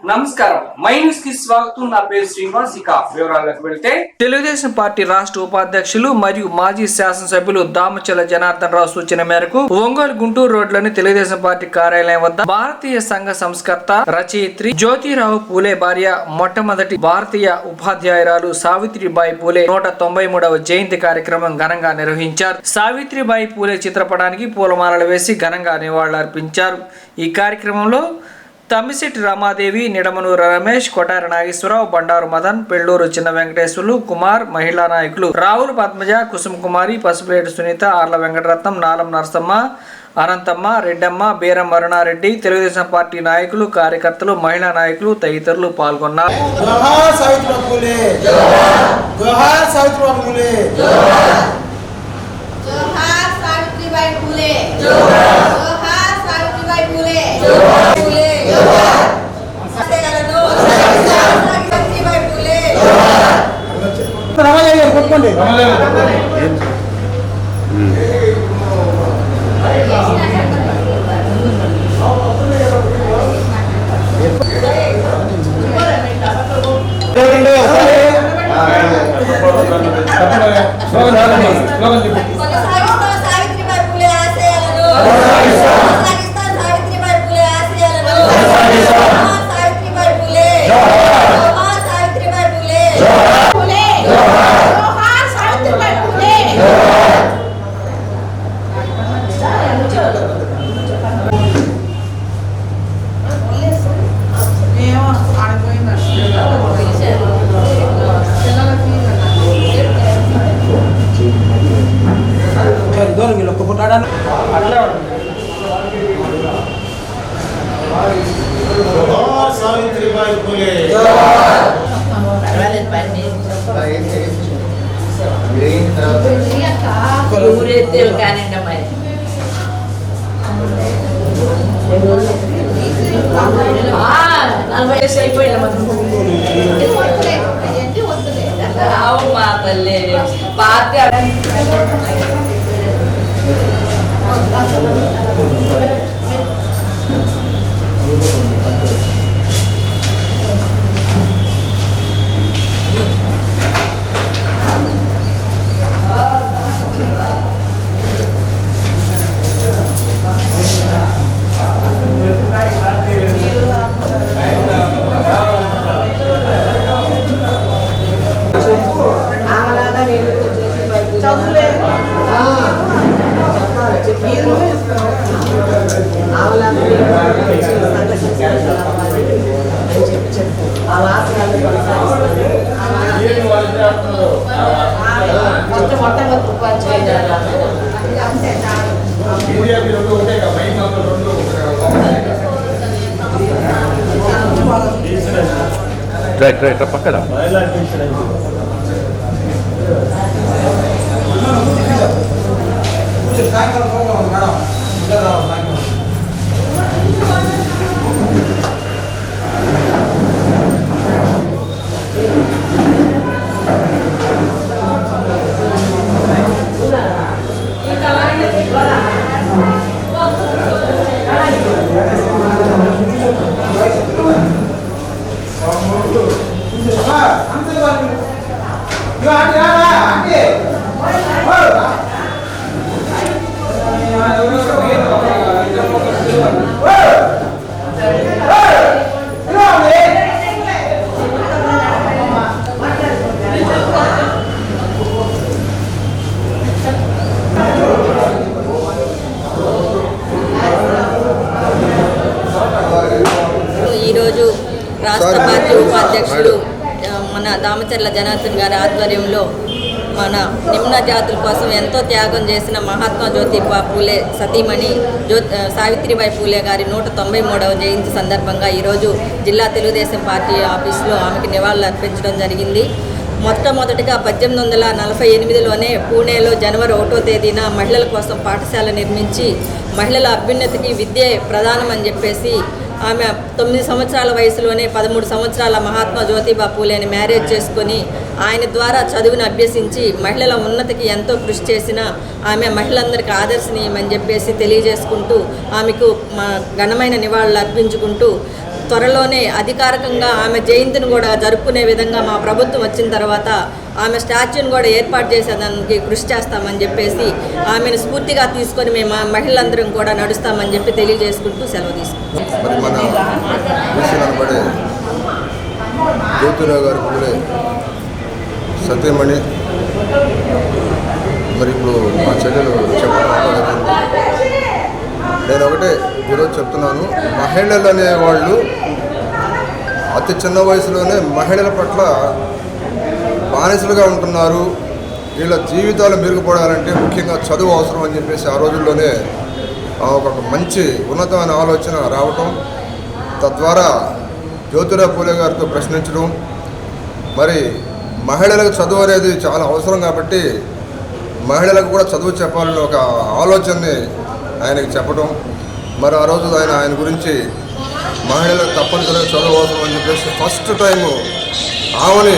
నమస్కారం మైన్యూస్ కి స్వాగతం. నా పేరు శ్రీనివాస్. ఇక వివరాలకు వెళ్తే తెలుగుదేశం పార్టీ రాష్ట్ర ఉపాధ్యక్షులు మరియు మాజీ శాసనసభ్యులు దామచల జనార్దన్ రావు సూచన మేరకు ఒంగోలు గుంటూరు రోడ్లోని తెలుగుదేశం పార్టీ కార్యాలయం వద్ద భారతీయ సంఘ సంస్కర్త రచయిత్రి జ్యోతిరావు పూలే భార్య మొట్టమొదటి భారతీయ ఉపాధ్యాయురాలు సావిత్రిబాయి పూలే 193వ జయంతి కార్యక్రమం ఘనంగా నిర్వహించారు. సావిత్రిబాయి పూలే చిత్రపటానికి పూలమాలలు వేసి ఘనంగా నివాళులర్పించారు. ఈ కార్యక్రమంలో తమ్మిశెట్టి రామాదేవి, నిడమనూరు రమేష్, కొటారి నాగేశ్వరరావు, బండారు మదన్, పెళ్లూరు చిన్న వెంకటేశ్వర్లు, కుమార్, మహిళా నాయకులు రావుల పద్మజ, కుసుమ కుమారి, పసుపులేటి సునీత, ఆర్ల వెంకటరత్నం, నాలం నరసమ్మ, అనంతమ్మ, రెడ్డమ్మ, బీరం అరుణారెడ్డి, తెలుగుదేశం పార్టీ నాయకులు, కార్యకర్తలు, మహిళా నాయకులు తదితరులు పాల్గొన్నారు. సావిత్రిబాయి పూలే పక్కన ఈరోజు రాష్ట్ర పార్టీ ఉపాధ్యక్షులు మన దామచర్ల జనార్దన్ గారి ఆధ్వర్యంలో మన నిమ్న జాతుల కోసం ఎంతో త్యాగం చేసిన మహాత్మా జ్యోతిబా పూలే సతీమణి సావిత్రిబాయి పూలే గారి 193వ జయంతి సందర్భంగా ఈరోజు జిల్లా తెలుగుదేశం పార్టీ ఆఫీసులో ఆమెకి నివాళులు అర్పించడం జరిగింది. మొట్టమొదటిగా 1848లోనే పూణేలో జనవరి 1వ తేదీన మహిళల కోసం పాఠశాల నిర్మించి మహిళల అభ్యున్నతికి విద్యే ప్రధానమని చెప్పేసి ఆమె 9 సంవత్సరాల వయసులోనే 13 సంవత్సరాల మహాత్మా జ్యోతిబా పూలేని మ్యారేజ్ చేసుకొని ఆయన ద్వారా చదువును అభ్యసించి మహిళల ఉన్నతికి ఎంతో కృషి చేసిన ఆమె మహిళలందరికీ ఆదర్శనీయమని చెప్పేసి తెలియజేసుకుంటూ ఆమెకు ఘనమైన నివాళులు అర్పించుకుంటూ త్వరలోనే అధికారికంగా ఆమె జయంతిని కూడా జరుపుకునే విధంగా మా ప్రభుత్వం వచ్చిన తర్వాత ఆమె స్టాచ్యూని కూడా ఏర్పాటు చేసేదానికి కృషి చేస్తామని చెప్పేసి ఆమెను స్ఫూర్తిగా తీసుకొని మేము మహిళలందరం కూడా నడుస్తామని చెప్పి తెలియజేసుకుంటూ సెలవు తీసుకుంటాం. మరి మన అనబడే జ్యోతిరావు గారి పూలే సత్యమణి మరి ఇప్పుడు మా చెల్లెలు చెప్పడం నేను ఒకటే ఈరోజు చెప్తున్నాను, మహిళలు అనేవాళ్ళు అతి చిన్న వయసులోనే మహిళల పట్ల బానిసలుగా ఉంటున్నారు, వీళ్ళ జీవితాలు మెరుగుపడాలంటే ముఖ్యంగా చదువు అవసరం అని చెప్పేసి ఆ రోజుల్లోనే ఒక మంచి ఉన్నతమైన ఆలోచన రావటం, తద్వారా జ్యోతిరావు పూలే గారితో ప్రశ్నించడం, మరి మహిళలకు చదువు అనేది చాలా అవసరం కాబట్టి మహిళలకు కూడా చదువు చెప్పాలని ఒక ఆలోచనని ఆయనకి చెప్పడం, మరి ఆ రోజు ఆయన గురించి మహిళలకు తప్పనిసరిగా చదువు అవసరం అని చెప్పేసి ఫస్ట్ టైము ఆమెని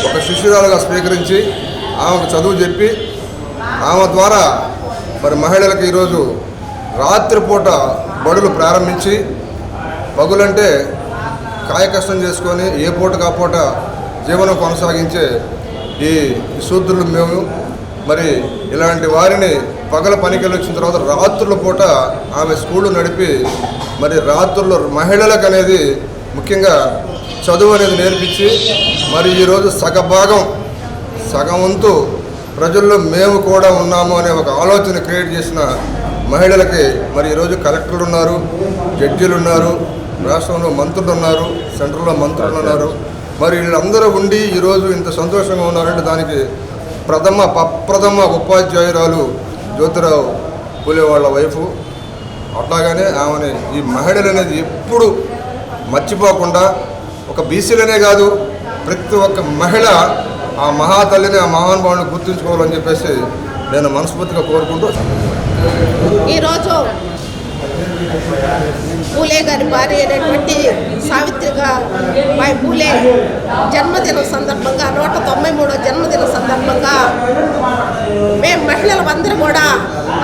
ఒక శిష్యురాలుగా స్వీకరించి ఆమెకు చదువు చెప్పి ఆమె ద్వారా మరి మహిళలకు ఈరోజు రాత్రిపూట బడులు ప్రారంభించి పగులంటే కాయ కష్టం చేసుకొని ఏ పూటకు ఆ పూట జీవనం కొనసాగించే ఈ శూద్రులు మేము మరి ఇలాంటి వారిని పగల పనికి వచ్చిన తర్వాత రాత్రుల పూట ఆమె స్కూళ్ళు నడిపి మరి రాత్రుల్లో మహిళలకు అనేది ముఖ్యంగా చదువు అనేది నేర్పించి మరి ఈరోజు సగం వంతు ప్రజల్లో మేము కూడా ఉన్నాము అనే ఒక ఆలోచన క్రియేట్ చేసిన మహిళలకి మరి ఈరోజు కలెక్టర్లు ఉన్నారు, జడ్జీలు ఉన్నారు, రాష్ట్రంలో మంత్రులు ఉన్నారు, సెంట్రల్లో మంత్రులు ఉన్నారు, మరి వీళ్ళందరూ ఉండి ఈరోజు ఇంత సంతోషంగా ఉన్నారంటే దానికి ప్రథమ ఉపాధ్యాయురాలు జ్యోతిరావు పూలే వాళ్ళ వైఫ్. అట్లాగానే ఆమెని ఈ మహిళలు అనేది ఎప్పుడు మర్చిపోకుండా ఒక బీసీలనే కాదు ప్రతి ఒక్క మహిళ ఆ మహాతల్లిని ఆ మహానుభావుని గుర్తుంచుకోవాలని చెప్పేసి నేను మనస్ఫూర్తిగా కోరుకుంటూ ఈరోజు పూలే గారి భార్య అయినటువంటి సావిత్రిబాయి పూలే జన్మదినం సందర్భంగా 193వ జన్మదిన సందర్భంగా మేము మహిళలందరూ కూడా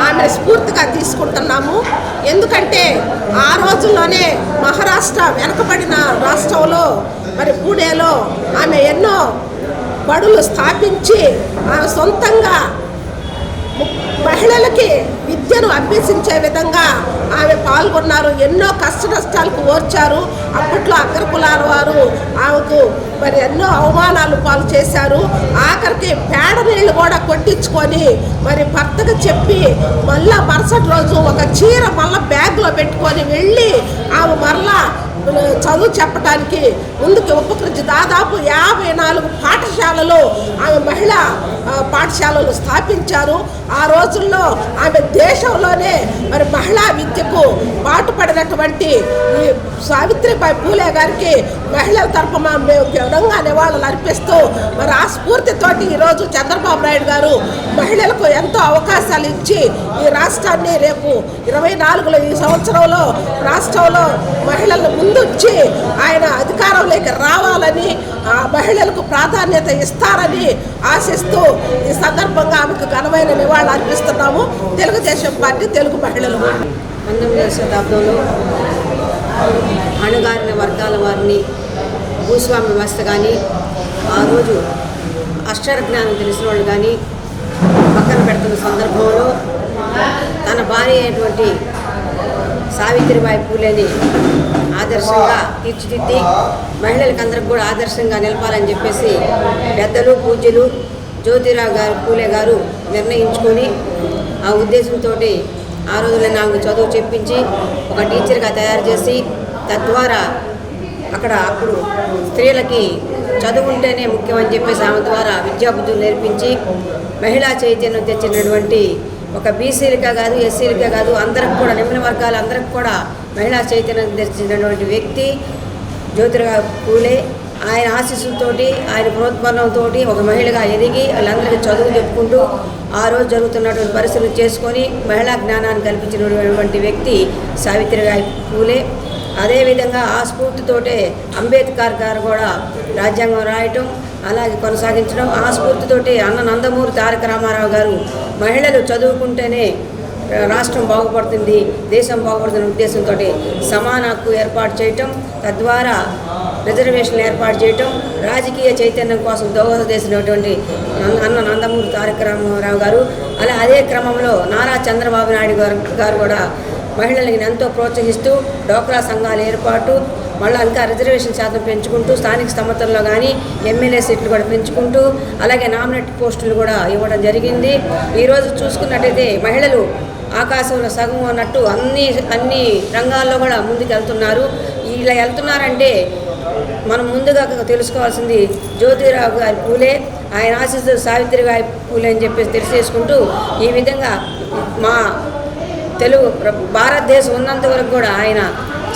ఆమె స్ఫూర్తిగా తీసుకుంటున్నాము. ఎందుకంటే ఆ రోజుల్లోనే మహారాష్ట్ర వెనకబడిన రాష్ట్రంలో మరి పూణేలో ఆమె ఎన్నో బడులు స్థాపించి ఆమె సొంతంగా మహిళలకి విద్యను అభ్యసించే విధంగా ఆమె పాల్గొన్నారు. ఎన్నో కష్ట నష్టాలకు ఓర్చారు. అప్పట్లో అగ్రకులాల వారు ఆమెకు మరి ఎన్నో అవమానాలు పాలు చేశారు. ఆఖరికి పేడ నీళ్ళు కూడా కొట్టించుకొని మరి భర్తకు చెప్పి మళ్ళా మరుసటి రోజు ఒక చీర మళ్ళా బ్యాగ్లో పెట్టుకొని వెళ్ళి ఆమె మరలా చదువు చెప్పడానికి ముందుకు ఉపకరించి దాదాపు 54 పాఠశాలలు ఆమె మహిళా పాఠశాలలు స్థాపించారు. ఆ రోజుల్లో ఆమె దేశంలోనే మరి మహిళా విద్యకు పాటుపడినటువంటి ఈ సావిత్రిబాయి పూలే గారికి మహిళల తరఫున మేము ఘనంగా నివాళులు అర్పిస్తూ మరి ఆ స్ఫూర్తితోటి ఈరోజు చంద్రబాబు నాయుడు గారు మహిళలకు ఎంతో అవకాశాలు ఇచ్చి ఈ రాష్ట్రాన్ని రేపు 24లో ఈ సంవత్సరంలో రాష్ట్రంలో మహిళలను ముందుంచి ఆయన అధికారంలోకి రావాలని ఆ మహిళలకు ప్రాధాన్యత ఇస్తారని ఆశిస్తూ ఈ సందర్భంగా ఆమెకు ఘనమైన నివాళులు అర్పిస్తున్నాము. తెలుగుదేశం పార్టీ తెలుగు మహిళలు 19వ శతాబ్దంలో అణగారిన వర్గాల వారిని భూస్వామ్య వ్యవస్థ కానీ ఆ రోజు అక్షర జ్ఞానం తెలిసిన వాళ్ళు కానీ పక్కన పెడుతున్న సందర్భంలో తన భార్య అయినటువంటి సావిత్రిబాయి పూలేని ఆదర్శంగా తీర్చిదిద్ది మహిళలకందరికి కూడా ఆదర్శంగా నిలపాలని చెప్పేసి పెద్దలు పూజ్యులు జ్యోతిరావు పూలే గారు నిర్ణయించుకొని ఆ ఉద్దేశంతో ఆ రోజుల్లో నాకు చదువు చెప్పించి ఒక టీచర్గా తయారు చేసి తద్వారా అప్పుడు స్త్రీలకి చదువు ఉంటేనే ముఖ్యమని చెప్పేసి ఆమె ద్వారా విద్యాబుద్ధులు నేర్పించి మహిళా చైతన్యం తెచ్చినటువంటి ఒక బీసీలకే కాదు ఎస్సీలకే కాదు అందరికి కూడా నిమ్న వర్గాల అందరికి కూడా మహిళా చైతన్యం తెచ్చినటువంటి వ్యక్తి జ్యోతిరావు పూలే. ఆయన ఆశీస్సులతోటి ఆయన ప్రోత్సాహంతో ఒక మహిళగా ఎదిగి వాళ్ళందరికీ చదువు చెప్పుకుంటూ ఆ రోజు జరుగుతున్నటువంటి పరిస్థితులు చేసుకొని మహిళా జ్ఞానాన్ని కల్పించినటువంటి వ్యక్తి సావిత్రిబాయి పూలే. అదేవిధంగా ఆ స్ఫూర్తితోటే అంబేద్కర్ గారు కూడా రాజ్యాంగం రాయటం అలాగే కొనసాగించడం, ఆ స్ఫూర్తితోటి అన్న నందమూరి తారక రామారావు గారు మహిళలు చదువుకుంటేనే రాష్ట్రం బాగుపడుతుంది, దేశం బాగుపడుతున్న ఉద్దేశంతో సమాన హక్కు ఏర్పాటు చేయటం, తద్వారా రిజర్వేషన్లు ఏర్పాటు చేయటం, రాజకీయ చైతన్యం కోసం దోహదం చేసినటువంటి అన్న నందమూరి తారక రామారావు గారు. అదే క్రమంలో నారా చంద్రబాబు నాయుడు గారు కూడా మహిళలకు ఎంతో ప్రోత్సహిస్తూ డోక్రా సంఘాల ఏర్పాటు, మళ్ళీ ఇంకా రిజర్వేషన్ శాతం పెంచుకుంటూ స్థానిక సంస్థల్లో కానీ ఎమ్మెల్యే సీట్లు కూడా పెంచుకుంటూ అలాగే నామినేట్ పోస్టులు కూడా ఇవ్వడం జరిగింది. ఈరోజు చూసుకున్నట్టయితే మహిళలు ఆకాశంలో సగం అన్నట్టు అన్ని రంగాల్లో కూడా ముందుకు వెళ్తున్నారు. ఇలా వెళ్తున్నారంటే మనం ముందుగా తెలుసుకోవాల్సింది జ్యోతిరావు గారి పూలే, ఆయన ఆశీస్సులు సావిత్రిబాయి పూలే అని చెప్పేసి తెలిసేసుకుంటూ ఈ విధంగా మా తెలుగు భారతదేశం ఉన్నంత వరకు కూడా ఆయన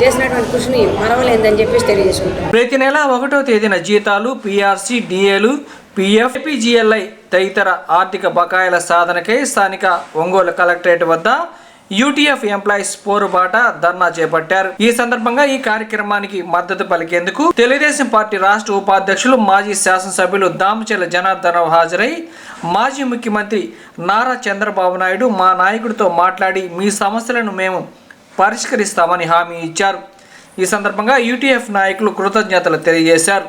చేసినటువంటి కృషిని మరవలేదని చెప్పేసి తెలియజేసుకుంటాం. ప్రతి నెల 1వ తేదీన జీతాలు, పిఆర్సీ, డిఏలు, పిఎఫ్, పిజిఎల్ఐ తదితర ఆర్థిక బకాయిల సాధనకై స్థానిక ఒంగోలు కలెక్టరేట్ వద్ద యూటీఎఫ్ ఎంప్లాయీస్ పోరుబాట ధర్నా చేపట్టారు. ఈ సందర్భంగా ఈ కార్యక్రమానికి మద్దతు పలికేందుకు తెలుగుదేశం పార్టీ రాష్ట్ర ఉపాధ్యక్షులు మాజీ శాసనసభ్యులు దామచర్ల జనార్దన్ రావు హాజరై మాజీ ముఖ్యమంత్రి నారా చంద్రబాబు నాయుడు మా నాయకుడితో మాట్లాడి మీ సమస్యలను మేము పరిష్కరిస్తామని హామీ ఇచ్చారు. ఈ సందర్భంగా యూటీఎఫ్ నాయకులు కృతజ్ఞతలు తెలియజేశారు.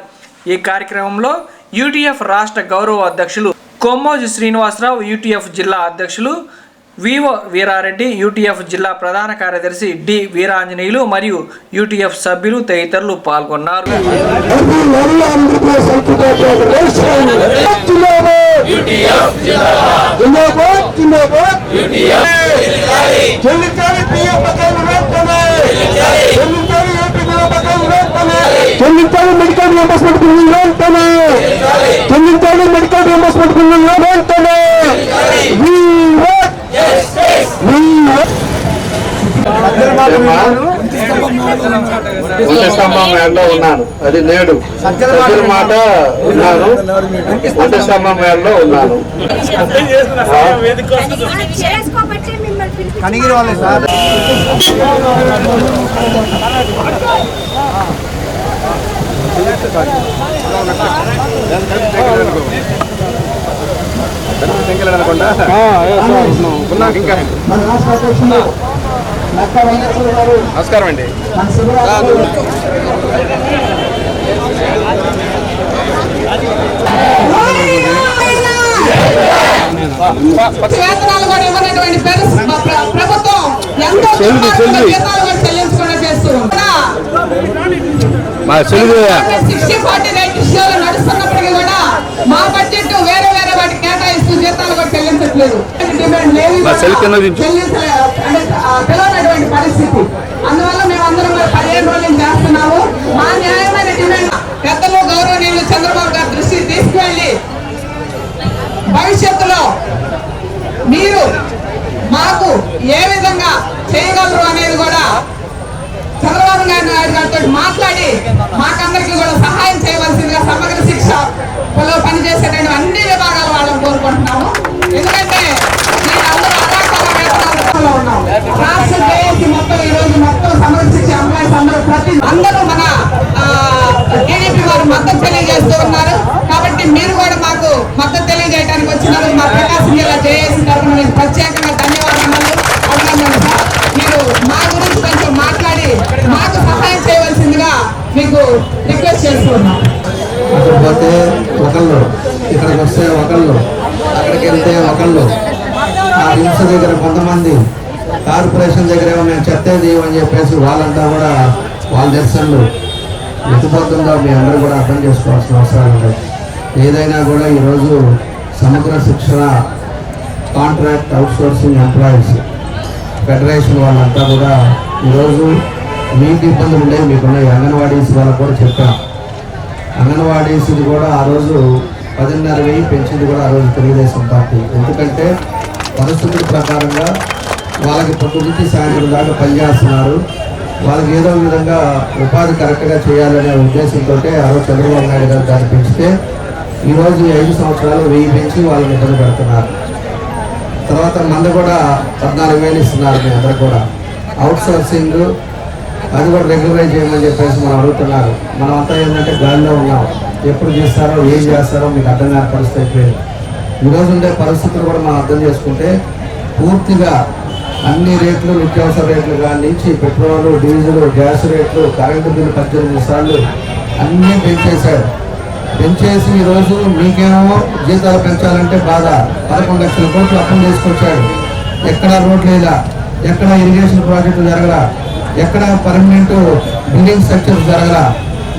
ఈ కార్యక్రమంలో యూటీఎఫ్ రాష్ట్ర గౌరవ అధ్యక్షులు కొమ్మోజు శ్రీనివాసరావు, యూటీఎఫ్ జిల్లా అధ్యక్షులు వివో వీరారెడ్డి, యూటీఎఫ్ జిల్లా ప్రధాన కార్యదర్శి డి వీరాంజనేయులు మరియు యూటీఎఫ్ సభ్యులు తదితరులు పాల్గొన్నారు. మెడికల్ రియంబర్స్మెంట్ స్తంభం మేడలో ఉన్నాను, అది నేడు సత్యం మాట ఉన్నాను. వంట స్తంభం మేడలో ఉన్నాను. కనిగిరి వాళ్ళే సార్. నమస్కారం అండి. వేతనాలు కూడా ఇవ్వనటువంటి ప్రభుత్వం ఎంతో జీతాలు కూడా చెల్లించకుండా చేస్తుంది. 60-40 రేషియోలో నడుస్తున్నప్పటికీ కూడా మా బడ్జెట్ వేరే వాటికి కేటాయిస్తూ జీతాలు కూడా చెల్లించట్లేదు. డిమాండ్ లేదు, పిలవనటువంటి పరిస్థితి. అందువల్ల మేమందరం 15 రోజులు చేస్తున్నాము. మా న్యాయమైన డిమాండ్ పెద్దలు గౌరవనీయులు చంద్రబాబు గారి దృష్టికి తీసుకువెళ్ళి భవిష్యత్తులో మీరు మాకు ఏ విధంగా చేయగలరు అనేది కూడా చంద్రబాబు నాయుడు గారితో మాట్లాడి మాకందరికీ కూడా సహాయం చేయవలసిందిగా సమగ్ర శిక్షలో పనిచేసేటువంటి అన్ని విభాగాల వాళ్ళని కోరుకుంటున్నాము. ఎందుకంటే అందరూ అకాల ఉన్నాం. రాష్ట్ర జేఏసీ మొత్తం ఈరోజు మొత్తం సమగ్ర శిక్ష ఎంప్లాయీస్ అందరూ మన టీడీపీ వారు మద్దతు తెలియజేస్తూ ఉన్నారు. కాబట్టి మీరు కూడా మాకు మద్దతు తెలియజేయడానికి వచ్చినారు. మా ప్రకాశం జిల్లా జేఏసీ తరఫున మీకు ప్రత్యేకంగా ధన్యవాదాలు, అభినందనలు సార్. మీరు మా గురించి కొంచెం మాట్లాడి మాకు సహాయం చేయవలసిందిగా మీకు రిక్వెస్ట్ చేస్తున్నాం. పోతే ఒకళ్ళు, ఇక్కడికి వస్తే ఒకళ్ళు, అక్కడికి వెళ్తే ఒకళ్ళు, ఆ హింస దగ్గర కొంతమంది, కార్పొరేషన్ దగ్గర ఏమన్నా చెత్తేది అని చెప్పేసి వాళ్ళంతా కూడా వాళ్ళ దర్శనలు ఎత్తిపోతుందో మీ అందరూ కూడా అర్థం చేసుకోవాల్సిన అవసరం ఉంది. ఏదైనా కూడా ఈరోజు సమగ్ర శిక్షణ కాంట్రాక్ట్ అవుట్సోర్సింగ్ ఎంప్లాయీస్ ఫెడరేషన్ వాళ్ళంతా కూడా ఈరోజు మీకు ఇబ్బందులు ఉండేవి, మీకున్నాయి. అంగన్వాడీస్ వాళ్ళకు కూడా చెప్పాం. అంగన్వాడీస్ది కూడా ఆ రోజు 10,500 పెంచింది కూడా ఆ రోజు తెలుగుదేశం పార్టీ. ఎందుకంటే పరిస్థితుల ప్రకారంగా వాళ్ళకి పొద్దుకి సాయంత్రం దాకా పనిచేస్తున్నారు. వాళ్ళకి ఏదో విధంగా ఉపాధి కరెక్ట్గా చేయాలనే ఉద్దేశంతో ఆ రోజు చంద్రబాబు నాయుడు గారు దాన్ని పెంచితే ఈరోజు 5 సంవత్సరాలు 1000 పెంచి వాళ్ళని ఇబ్బంది పెడుతున్నారు. తర్వాత మంది కూడా 14,000 ఇస్తున్నారు. మీ అందరు కూడా అవుట్ సోర్సింగ్ అది కూడా రెగ్యులరైజ్ చేయమని చెప్పేసి మనం అడుగుతున్నారు. మనం అంతా ఏంటంటే గాలిలో ఉన్నాం. ఎప్పుడు చేస్తారో ఏం చేస్తారో మీకు అర్థం కాని పరిస్థితి అయిపోయింది. ఈరోజు ఉండే పరిస్థితులు కూడా మనం అర్థం చేసుకుంటే పూర్తిగా అన్ని రేట్లు, నిత్యావసర రేట్లు కాడి నుంచి పెట్రోల్, డీజిల్, గ్యాస్ రేట్లు, కరెంటు బిల్లు 18 సార్లు అన్నీ పెంచేశాడు. పెంచేసి ఈరోజు మీకేమో జీతాలు పెంచాలంటే బాధ. 11 లక్షల కోట్లు అప్పులు తీసుకొచ్చాడు. ఎక్కడ రోడ్లు ఇలా, ఎక్కడ ఇరిగేషన్ ప్రాజెక్టులు జరగలా, ఎక్కడ పర్మనెంట్ బిల్డింగ్ స్ట్రక్చర్స్ జరగలా.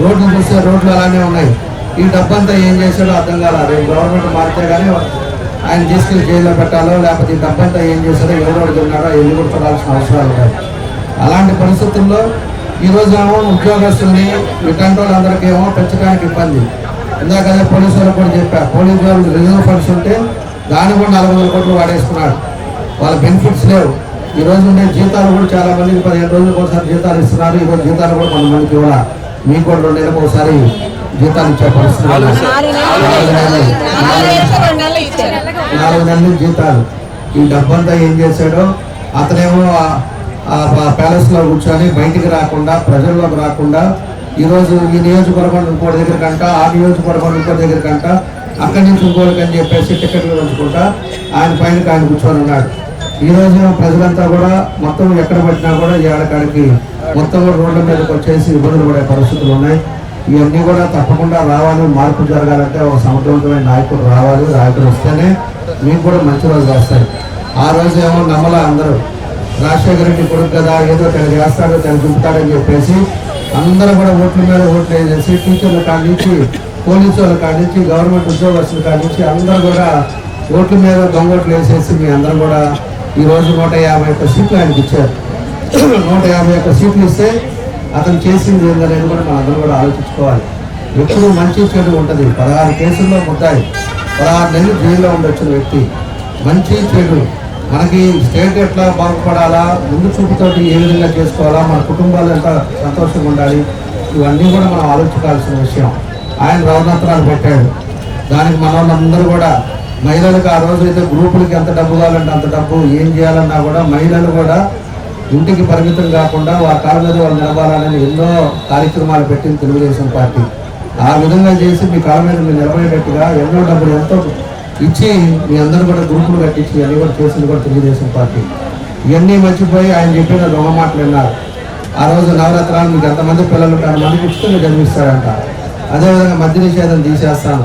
రోడ్లు చూస్తే రోడ్లు అలానే ఉన్నాయి. ఈ డబ్బంతా ఏం చేశాడో అర్థం కాల. రేపు గవర్నమెంట్ మారితే కానీ ఆయన తీసుకెళ్లి జైల్లో పెట్టాలో, లేకపోతే ఈ డబ్బంతా ఏం చేశారో, ఎవరోడు తిన్నారో ఎల్లు కూడా చూడాల్సిన అవసరాలు ఉన్నాయి. అలాంటి పరిస్థితుల్లో ఈరోజు ఏమో ఉద్యోగస్తుల్ని ఇట్లాంటి వాళ్ళందరికీ ఏమో పెంచడానికి ఇబ్బంది. ఇందాక అదే పోలీసు వాళ్ళు కూడా చెప్పారు, పోలీసు వాళ్ళు రిజర్వ్ ఫండ్స్ ఉంటే దాన్ని కూడా 400 కోట్లు వాడేసుకున్నాడు. వాళ్ళ బెనిఫిట్స్ లేవు. ఈ రోజు ఉండే జీతాలు కూడా చాలా మందికి 15 రోజులకు ఒకసారి జీతాలు ఇస్తున్నారు. ఈరోజు జీతాలు కూడా కొంతమందికి ఇవ్వాలి. మీకు కూడా 2 నెలలకు ఒకసారి జీతాలు ఇచ్చే పరిస్థితి. 4 నెలలు జీతాలు. ఈ డబ్బంతా ఏం చేశాడో, అతనేమో ప్యాలెస్లో కూర్చొని బయటికి రాకుండా, ప్రజల్లోకి రాకుండా, ఈరోజు ఈ నియోజకవర్గం ఇంకోటి దగ్గర కంట, ఆ నియోజకవర్గం ఇంకోటి దగ్గర కంట, అక్కడి నుంచి ఇంకోటికి అని చెప్పేసి టికెట్లు పంచుకుంటా ఆయన పైన ఆయన కూర్చొని ఉన్నాడు. ఈరోజు ప్రజలంతా కూడా మొత్తం ఎక్కడ పట్టినా కూడా ఏడకాడికి మొత్తం కూడా రోడ్ల మీదకి వచ్చేసి ఇబ్బందులు పడే పరిస్థితులు ఉన్నాయి. ఇవన్నీ కూడా తప్పకుండా రావాలి. మార్పు జరగాలంటే ఒక సమర్థవంతమైన నాయకుడు రావాలి. నాయకుడు వస్తేనే మీకు కూడా మంచి రోజులు వస్తాయి. ఆ రోజు ఏమో నమ్మలా అందరూ, రాజశేఖర రెడ్డి కొడుకు కదా, ఏదో తను చేస్తాడో తను చూపుతాడని చెప్పేసి అందరూ కూడా ఓట్ల మీద ఓట్లు వేసేసి, టీచర్ల కాడి నుంచి, పోలీసు వాళ్ళ కాడి నుంచి, గవర్నమెంట్ ఉద్యోగస్తుల కాడి నుంచి అందరూ కూడా ఓట్ల మీద దొంగోట్లు వేసేసి మీ అందరూ కూడా ఈరోజు 151 సీట్లు ఆయనకి ఇచ్చారు. 151 సీట్లు ఇస్తే అతను చేసింది ఏందనేది కూడా మనం అందరూ కూడా ఆలోచించుకోవాలి. ఎప్పుడు మంచి చెడు ఉంటుంది. 16 కేసుల్లో ముద్దాయి, 16 నెలలు జైల్లో ఉండొచ్చిన వ్యక్తి. మంచి చెడు మనకి స్టేట్ ఎట్లా బాగుపడాలా, ముందు చూపుతోటి ఏ విధంగా చేసుకోవాలా, మన కుటుంబాలు ఎంత సంతోషంగా ఉండాలి, ఇవన్నీ కూడా మనం ఆలోచించాల్సిన విషయం. ఆయన రవనత్రాలు పెట్టాడు. దానికి మన వాళ్ళందరూ కూడా మహిళలకు ఆ రోజు అయితే గ్రూపులకి ఎంత డబ్బు కావాలంటే అంత డబ్బు, ఏం చేయాలన్నా కూడా మహిళలు కూడా ఇంటికి పరిమితం కాకుండా వారి కాళ్ళ మీద వాళ్ళు నిలబడాలని ఎన్నో కార్యక్రమాలు పెట్టింది తెలుగుదేశం పార్టీ. ఆ విధంగా చేసి మీ కాళ్ళ మీద మీరు నిలబడేటట్టుగా ఎన్నో డబ్బులు ఎంతో ఇచ్చి మీ అందరూ కూడా గ్రూపులు కట్టించి అన్నీ కూడా చేసింది కూడా తెలుగుదేశం పార్టీ. ఇవన్నీ మర్చిపోయి ఆయన చెప్పిన దొంగ మాటలు విన్నారు. ఆ రోజు నవరాత్రాలు మీకు ఎంతమంది పిల్లలు 10 మందికి ఉచితంగా జన్మిస్తారంట. అదేవిధంగా మద్య నిషేధం తీసేస్తాం,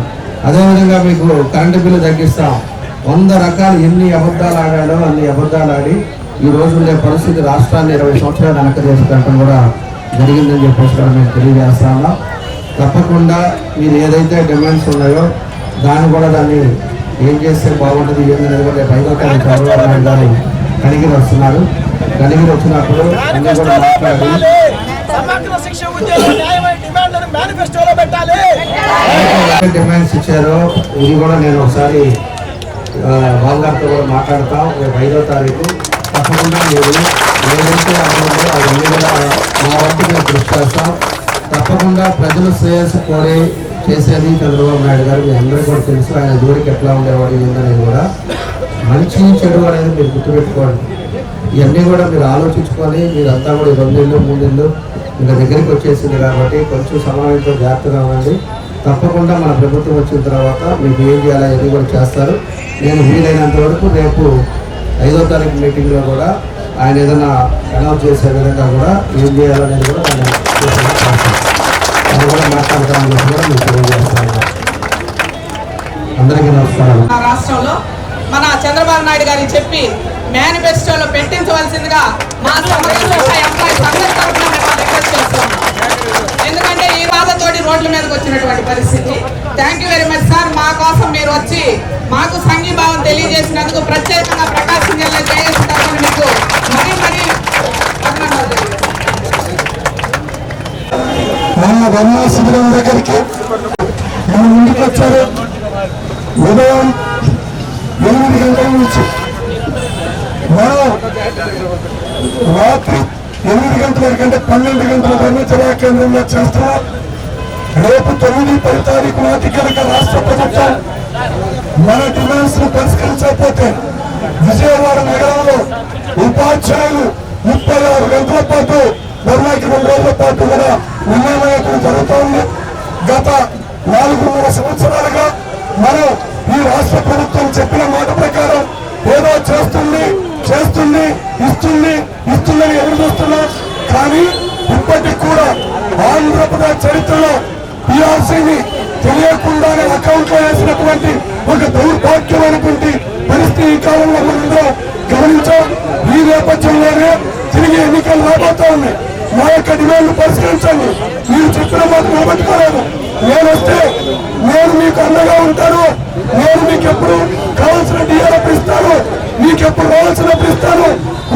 అదేవిధంగా మీకు కరెంటు బిల్లు తగ్గిస్తాం. 100 రకాలు ఎన్ని అబద్ధాలు ఆడాడో అన్ని అబద్ధాలు ఆడి ఈ రోజు ఉండే పరిస్థితి రాష్ట్రాన్ని 20 సంవత్సరాలు వెనక చేసేటం కూడా జరిగిందని చెప్పేసి కూడా మేము తెలియజేస్తా ఉన్నాం. తప్పకుండా మీరు ఏదైతే డిమాండ్స్ ఉన్నాయో దాన్ని ఏం చేస్తే బాగుంటుంది ఏంటనేది కూడా 5వ తారీఖు చంద్రబాబు నాయుడు గారు కనిగిరి వస్తున్నారు. కనిగిరి వచ్చినప్పుడు అన్నీ కూడా మాట్లాడి డిమాండ్స్ ఇచ్చారో ఇది కూడా నేను ఒకసారి బాలగారితో కూడా మాట్లాడతాం. రేపు 5వ తారీఖు తప్పకుండా మీరు ఏదైతే అవ్వదో అవన్నీ కూడా మా వంతు మేము కృషి చేస్తాం. తప్పకుండా ప్రజలు శ్రేయస్సు కోరి చేసేది చంద్రబాబు నాయుడు గారు. మీ అందరికీ కూడా తెలుసు ఆయన జోడికి ఎట్లా ఉండేవాడు ఏంటనేది కూడా. మంచి చెడు అనేది మీరు గుర్తుపెట్టుకోండి. ఇవన్నీ కూడా మీరు ఆలోచించుకొని మీరంతా కూడా 2 నెలలు 3 నెలలు ఇంకా దగ్గరికి వచ్చేసింది కాబట్టి కొంచెం సమయంతో జాగ్రత్తగా ఉండండి. తప్పకుండా మన ప్రభుత్వం వచ్చిన తర్వాత మీకు ఏం చేయాలో అది కూడా చేస్తారు. నేను వీలైనంత వరకు రేపు 5వ తారీఖు మీటింగ్లో కూడా ఆయన ఏదైనా అనౌన్స్ చేసే విధంగా కూడా ఏం చేయాలనేది కూడా ఆయన అది కూడా మాట్లాడతామని కూడా మీకు తెలియజేస్తాను. అందరికీ నమస్కారం. రాష్ట్రంలో మన చంద్రబాబు నాయుడు గారికి చెప్పి మేనిఫెస్టోలో పెట్టించవలసిందిగా మా ఎంప్లాయీస్ అందరి తరఫున మేము రిక్వెస్ట్ చేస్తున్నాం. ఎందుకంటే ఈ బాధతోటి రోడ్ల మీదకి వచ్చినటువంటి పరిస్థితి. Thank you very much sir. మా కోసం మీరు వచ్చి మాకు సంఘీభావం తెలియజేసినందుకు ప్రత్యేకంగా ప్రకాశం జిల్లా జేఏసీ తరఫున మీకు మరీ అభినందనలు తెలియజేస్తున్నాం. శిబిరం దగ్గరికి మన ముందుకు వచ్చారు. ఉదయం 8 గంటల నుంచి మనం రాత్రి 8 గంటల కంటే 12 గంటల ధర్మచర్య కేంద్రంలో చేస్తున్నాం. రేపు 9, 10 తారీఖు నాటి కనుక రాష్ట్ర ప్రభుత్వం మన డిమాండ్స్ ను పరిష్కరించకపోతే విజయవాడ నగరంలో ఉపాధ్యాయులు 36 గంటల పాటు ధర్నాకి 2 రోజుల పాటు కూడా నిర్ణయం జరుగుతోంది. గత 4.5 సంవత్సరాలుగా మనం ఈ రాష్ట్ర ప్రభుత్వం చెప్పిన మాట ప్రకారం ఏదో చేస్తుంది ఇస్తుందని ఎదురు చూస్తున్నాం. కానీ ఇప్పటికి కూడా ఆంధ్రప్రదేశ్ చరిత్రలో పిఆర్సీని తెలియకుండానే అకౌంట్లో వేసినటువంటి ఒక దౌర్భాగ్యమైనటువంటి పరిస్థితి ఈ కాలంలో మనందరం గమనించాం. ఈ నేపథ్యంలోనే తిరిగి ఎన్నికలు రాబోతా ఉన్నాయి. మా యొక్క డిమాండ్లు పరిష్కరించండి. మీరు చెప్పిన మాట నిలబెట్టుకోలేదు. నేను వస్తే నేను మీకు అండగా ఉంటాను. నేను మీకు ఎప్పుడు కావాల్సిన డిఆర్ఎఫ్ ఇస్తాను. మీకు ఎప్పుడు రావాల్సినప్పుడు ఇస్తాను.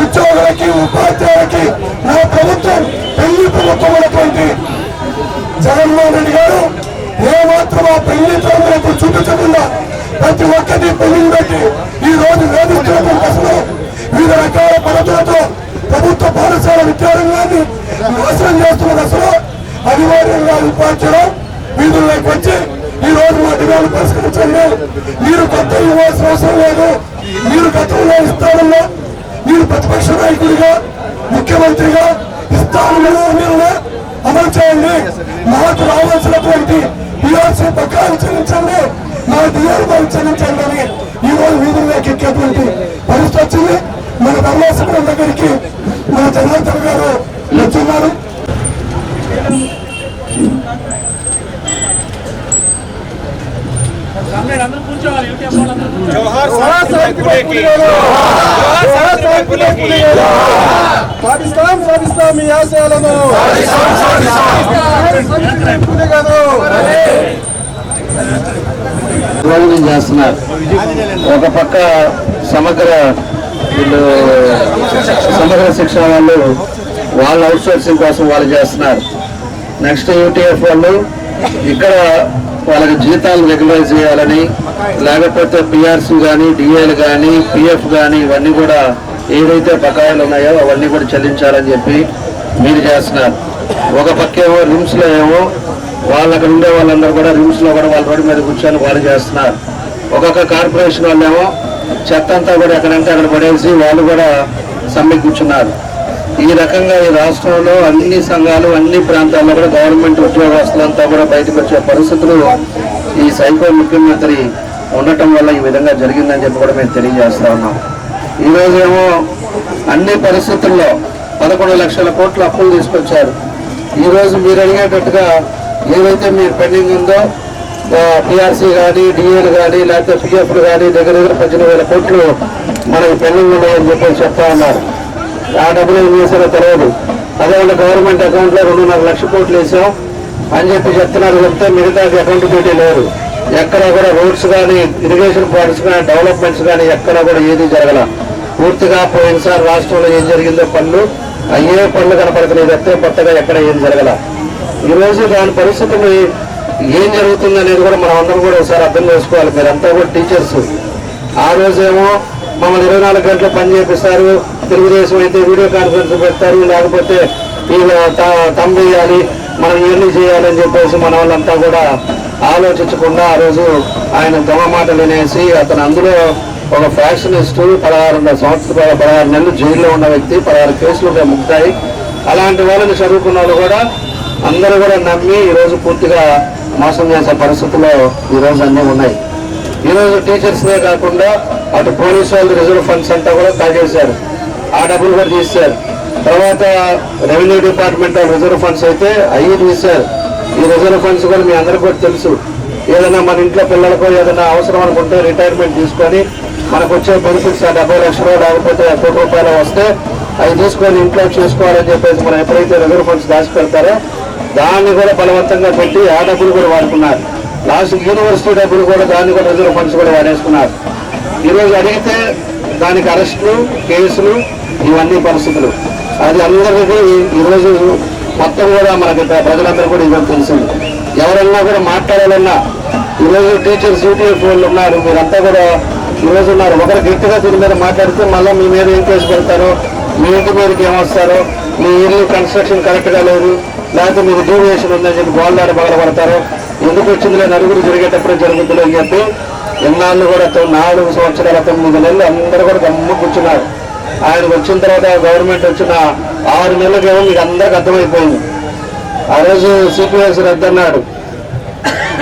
ఉద్యోగులకి ఉపాధ్యాయులకి నా ప్రభుత్వం పెళ్లి ప్రభుత్వం అనేటువంటి జగన్మోహన్ రెడ్డి గారు ఏమాత్రం ఆ పెళ్లి తరగతులకు చూపించకుండా ప్రతి ఒక్కటి పెళ్లిని పెట్టి ఈ రోజు వేధిస్తున్న అసలు వివిధ రకాల పద్ధతులతో ప్రభుత్వ పాఠశాల విద్యారంగాన్ని నాశనం చేస్తున్న దశలో అనివార్యంగా ఉపాధ్యాయులు వీధుల్లోకి వచ్చి ఈ రోజు మా డిమాండ్ పరిష్కరించండి. మీరు కొత్త ఇవ్వాల్సిన అవసరం లేదు. మీరు గతంలో ఇస్తానన్నా మీరు ప్రతిపక్ష నాయకుడిగా ముఖ్యమంత్రిగా ఇస్తానన్నా అమలు చేయండి. మాకు రావాల్సినటువంటి పిఆర్సీ బకాయిలు చెల్లించండి. మా డిఆర్ఓలు చెల్లించండి అని ఈ రోజు వీధుల్లోకి ఎక్కేటువంటి పరిస్థితి వచ్చింది. మన ధర్మాసనం దగ్గరికి మన జనార్దన్ గారు వచ్చున్నారు. పాకిస్తాన్ సాధిస్తాం ఈ ఆశయాలను. చేస్తున్నారు. ఒక పక్క సమగ్ర శిక్షణ వాళ్ళు వాళ్ళ అవుట్ సోర్సింగ్ కోసం వాళ్ళు చేస్తున్నారు. నెక్స్ట్ యూటీఎఫ్ వాళ్ళు ఇక్కడ వాళ్ళకి జీతాలు రెగ్యులైజ్ చేయాలని, లేకపోతే పిఆర్సీ కానీ డిఏలు కానీ పిఎఫ్ కానీ ఇవన్నీ కూడా ఏదైతే బకాయిలు ఉన్నాయో అవన్నీ కూడా చెల్లించాలని చెప్పి మీరు చేస్తున్నారు. ఒక పక్కేమో రిమ్స్లో ఏమో వాళ్ళు అక్కడ ఉండే వాళ్ళందరూ కూడా రిమ్స్లో కూడా వాళ్ళ రోడ్డు మీద కూర్చొని వాళ్ళు చేస్తున్నారు. ఒక్కొక్క కార్పొరేషన్ వాళ్ళేమో చెత్త అంతా కూడా ఎక్కడంటే అక్కడ పడేసి వాళ్ళు కూడా సమ్మె కూర్చున్నారు. ఈ రకంగా ఈ రాష్ట్రంలో అన్ని సంఘాలు అన్ని ప్రాంతాల్లో కూడా గవర్నమెంట్ ఉద్యోగస్తులంతా కూడా బయటకు వచ్చే పరిస్థితులు ఈ సైకో ముఖ్యమంత్రి ఉండటం వల్ల ఈ విధంగా జరిగిందని చెప్పి కూడా మేము తెలియజేస్తా ఉన్నాం. ఈరోజేమో అన్ని పరిస్థితుల్లో 11 లక్షల కోట్ల అప్పులు తీసుకొచ్చారు. ఈరోజు మీరు అడిగేటట్టుగా ఏవైతే మీరు పెండింగ్ ఉందో పిఆర్సీ కానీ డిఏలు కానీ లేకపోతే పిఎఫ్లు కానీ దగ్గర 18,000 కోట్లు మనకి పెండింగ్ ఉన్నాయని చెప్పి చెప్తా ఉన్నారు. ఆ డబ్బులు ఏం చేశారో తెలియదు. అదేవిధంగా గవర్నమెంట్ అకౌంట్లో 2.5 లక్షల కోట్లు వేసాం అని చెప్పి చెప్తున్నారు. చెప్తే మిగతా అకౌంటబిలిటీ లేదు. ఎక్కడ కూడా రోడ్స్ కానీ ఇరిగేషన్ ప్రాజెక్ట్స్ కానీ డెవలప్మెంట్స్ కానీ ఎక్కడ కూడా ఏది జరగల. పూర్తిగా పోయినసారి రాష్ట్రంలో ఏం జరిగిందో పనులు అయ్యే పనులు కనపడుతున్నాయి తప్పితే కొత్తగా ఎక్కడ ఏం జరగల. ఈరోజు దాని పరిస్థితులు ఏం జరుగుతుంది అనేది కూడా మనం అందరం కూడా ఒకసారి అర్థం చేసుకోవాలి. మీరంతా కూడా టీచర్స్. ఆ రోజేమో మమ్మల్ని 24 గంటలు పని చేపిస్తారు. తెలుగుదేశం అయితే వీడియో కాన్ఫరెన్స్ పెడతారు, లేకపోతే తమ్ వేయాలి, మనం ఇవన్నీ చేయాలని చెప్పేసి మన వాళ్ళంతా కూడా ఆలోచించకుండా ఆ రోజు ఆయన దొంగ మాటలు వినేసి అతను అందులో ఒక ఫ్యాక్షనిస్టు 16 నెలలు జైల్లో ఉన్న వ్యక్తి, 16 కేసులు ముక్తాయి. అలాంటి వాళ్ళని చదువుకున్న వాళ్ళు కూడా అందరూ కూడా నమ్మి ఈరోజు పూర్తిగా మోసం చేసే పరిస్థితుల్లో ఈరోజు అన్నీ ఉన్నాయి. ఈరోజు టీచర్స్నే కాకుండా అటు పోలీసు వాళ్ళు రిజర్వ్ ఫండ్స్ అంతా కూడా తాగేశారు. ఆ డబ్బులు కూడా తీశారు. తర్వాత రెవెన్యూ డిపార్ట్మెంట్ రిజర్వ్ ఫండ్స్ అయితే అవి తీశారు. ఈ రిజర్వ్ ఫండ్స్ కూడా మీ అందరికీ కూడా తెలుసు. ఏదైనా మన ఇంట్లో పిల్లలకు ఏదైనా అవసరం అనుకుంటే రిటైర్మెంట్ తీసుకొని మనకు వచ్చే బెనిఫిట్స్ 70 లక్షలు లేకపోతే 1 కోటి రూపాయలు వస్తే అవి తీసుకొని ఇంట్లో చేసుకోవాలని చెప్పేసి మనం ఎప్పుడైతే రిజర్వ్ ఫండ్స్ దాచి పెడతారో దాన్ని కూడా బలవంతంగా పెట్టి ఆ డబ్బులు కూడా వాడుకున్నారు. లాస్ట్ యూనివర్సిటీ డబ్బులు కూడా దాన్ని కూడా రిజర్వ్ ఫండ్స్ కూడా వాడేసుకున్నారు. ఈరోజు అడిగితే దానికి అరెస్టులు, కేసులు, ఇవన్నీ పరిస్థితులు. అది అందరికీ ఈరోజు మొత్తం కూడా మనకి ప్రజలందరూ కూడా ఇవ్వడం తెలిసింది. ఎవరన్నా కూడా మాట్లాడాలన్నా ఈరోజు టీచర్స్ యూటీఎఫ్ వాళ్ళు ఉన్నారు, మీరంతా కూడా ఈరోజు ఉన్నారు. ఒకరు గట్టిగా దీని మీద మాట్లాడితే మళ్ళీ మీ మీద ఏం కేసు పెడతారో, మీ ఇంటి మీదకి ఏమొస్తారో, మీ ఇల్లు కన్స్ట్రక్షన్ కరెక్ట్గా లేదు, లేకపోతే మీకు డీవియేషన్ ఉందని చెప్పి గోల్దారి పగలబడతారో, ఎందుకు వచ్చిందిలే నలుగురు జరిగేటప్పుడే జరుగుతుందో అని చెప్పి ఎన్నాళ్ళు కూడా 4 సంవత్సరాల 9 నెలలు అందరూ కూడా గమ్ము కూర్చున్నారు. ఆయనకు వచ్చిన తర్వాత గవర్నమెంట్ వచ్చిన 6 నెలలకేమో మీకు అందరికి అర్థమైపోయింది. ఆ రోజు సిపిఎస్ రద్దన్నాడు,